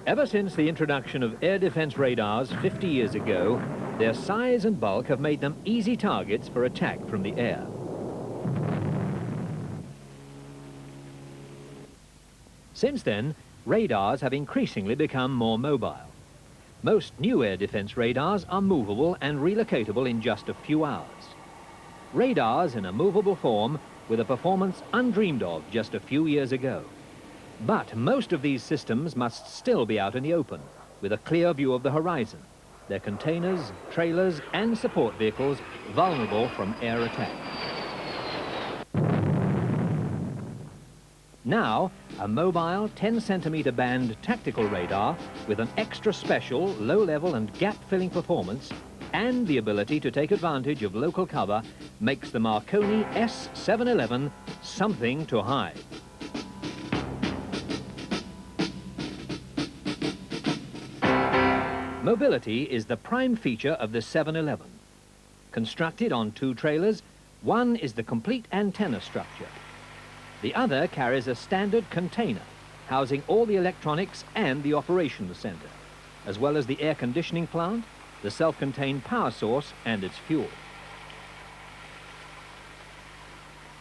Ever since the introduction of air defense radars 50 years ago, their size and bulk have made them easy targets for attack from the air. Since then, radars have increasingly become more mobile. Most new air defense radars are movable and relocatable in just a few hours. Radars in a movable form with a performance undreamed of just a few years ago. But most of these systems must still be out in the open, with a clear view of the horizon, their containers, trailers and support vehicles vulnerable from air attack. Now, a mobile 10-centimeter band tactical radar with an extra special low-level and gap-filling performance and the ability to take advantage of local cover makes the Marconi S711 something to hide. Mobility is the prime feature of the 711. Constructed on two trailers, one is the complete antenna structure. The other carries a standard container housing all the electronics and the operations center, as well as the air conditioning plant, the self-contained power source and its fuel.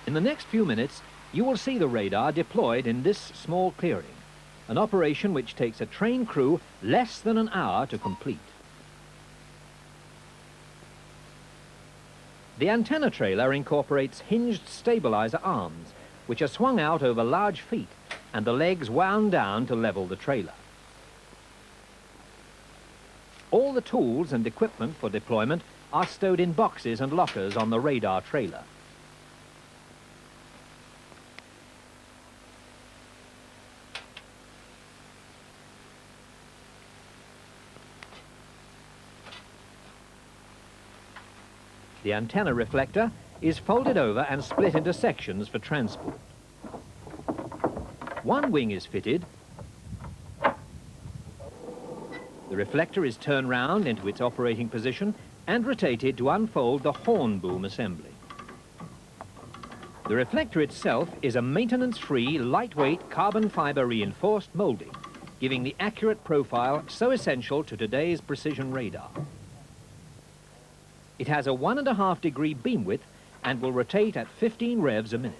In the next few minutes, you will see the radar deployed in this small clearing, an operation which takes a trained crew less than an hour to complete. The antenna trailer incorporates hinged stabilizer arms, which are swung out over large feet and the legs wound down to level the trailer. All the tools and equipment for deployment are stowed in boxes and lockers on the radar trailer. The antenna reflector is folded over and split into sections for transport. One wing is fitted. The reflector is turned round into its operating position and rotated to unfold the horn boom assembly. The reflector itself is a maintenance-free, lightweight, carbon fiber reinforced molding, giving the accurate profile so essential to today's precision radar. It has a 1.5 degree beam width and will rotate at 15 revs a minute.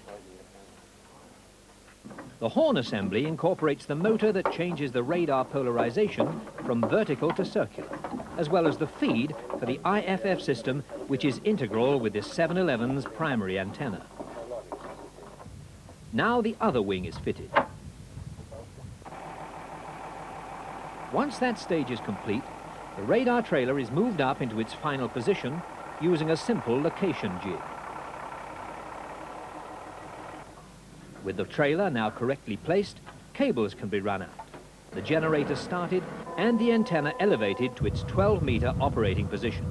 The horn assembly incorporates the motor that changes the radar polarization from vertical to circular, as well as the feed for the IFF system, which is integral with the 711's primary antenna. Now the other wing is fitted. Once that stage is complete, the radar trailer is moved up into its final position using a simple location jig. With the trailer now correctly placed, cables can be run out, the generator started, and the antenna elevated to its 12-meter operating position.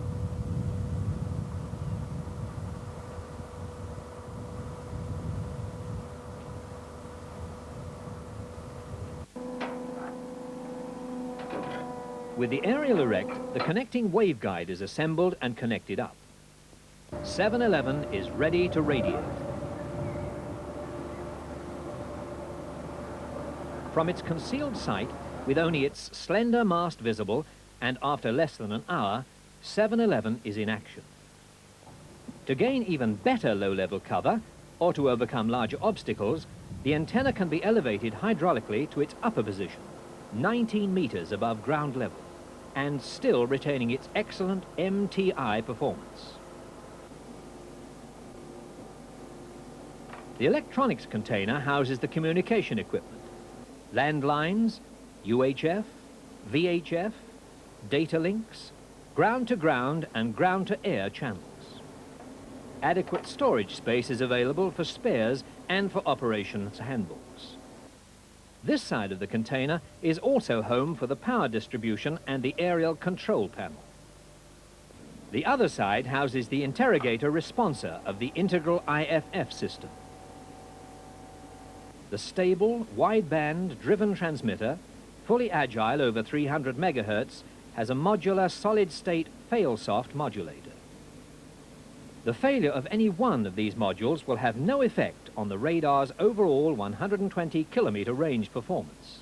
With the aerial erect, the connecting waveguide is assembled and connected up. 711 is ready to radiate. From its concealed site, with only its slender mast visible, and after less than an hour, 711 is in action. To gain even better low-level cover, or to overcome larger obstacles, the antenna can be elevated hydraulically to its upper position, 19 meters above ground level, and still retaining its excellent MTI performance. The electronics container houses the communication equipment, landlines, UHF, VHF, data links, ground-to-ground and ground-to-air channels. Adequate storage space is available for spares and for operations handbooks. This side of the container is also home for the power distribution and the aerial control panel. The other side houses the interrogator responser of the integral IFF system. The stable, wideband, driven transmitter, fully agile over 300 megahertz, has a modular solid-state fail-soft modulator. The failure of any one of these modules will have no effect on the radar's overall 120-kilometer range performance.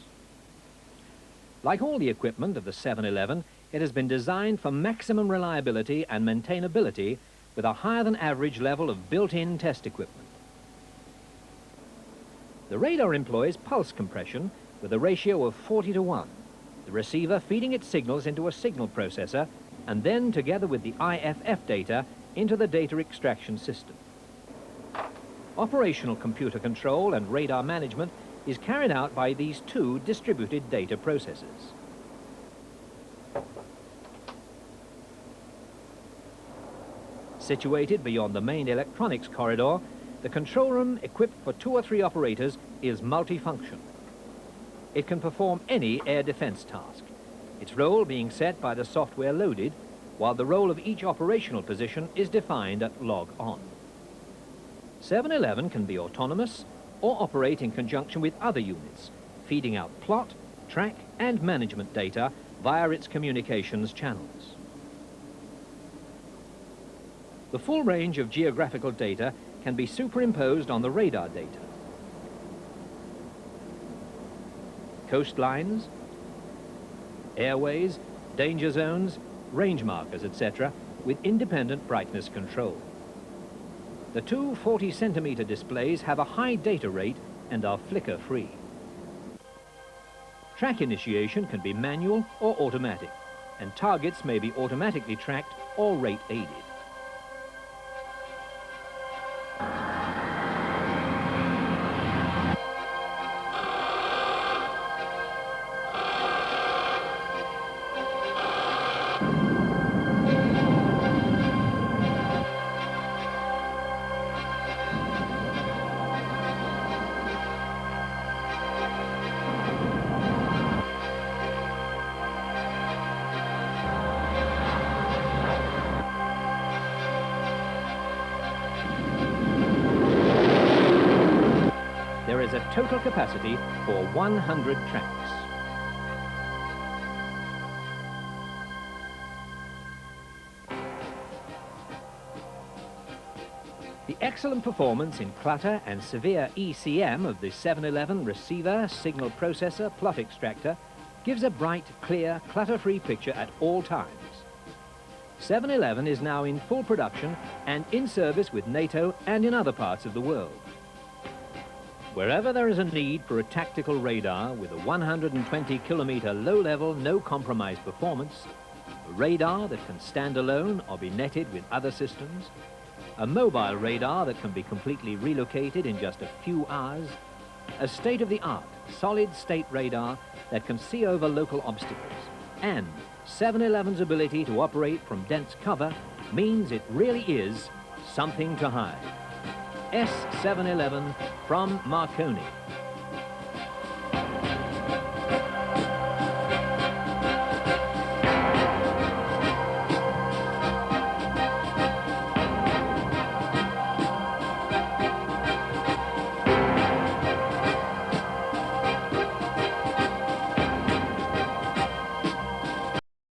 Like all the equipment of the 711, it has been designed for maximum reliability and maintainability with a higher than average level of built-in test equipment. The radar employs pulse compression with a ratio of 40:1, the receiver feeding its signals into a signal processor and then, together with the IFF data, into the data extraction system. Operational computer control and radar management is carried out by these two distributed data processors. Situated beyond the main electronics corridor, the control room, equipped for 2 or 3 operators, is multifunction. It can perform any air defense task, its role being set by the software loaded, while the role of each operational position is defined at log on. 711 can be autonomous or operate in conjunction with other units, feeding out plot, track and management data via its communications channels. The full range of geographical data can be superimposed on the radar data. Coastlines, airways, danger zones, range markers, etc., with independent brightness control. The two 40-centimeter displays have a high data rate and are flicker-free. Track initiation can be manual or automatic, and targets may be automatically tracked or rate-aided. There is a total capacity for 100 tracks. The excellent performance in clutter and severe ECM of the 711 receiver, signal processor, plot extractor gives a bright, clear, clutter-free picture at all times. 711 is now in full production and in service with NATO and in other parts of the world. Wherever there is a need for a tactical radar with a 120-kilometer low-level, no-compromise performance, a radar that can stand alone or be netted with other systems, a mobile radar that can be completely relocated in just a few hours, a state-of-the-art, solid-state radar that can see over local obstacles, and 711's ability to operate from dense cover means it really is something to hide. S711 from Marconi.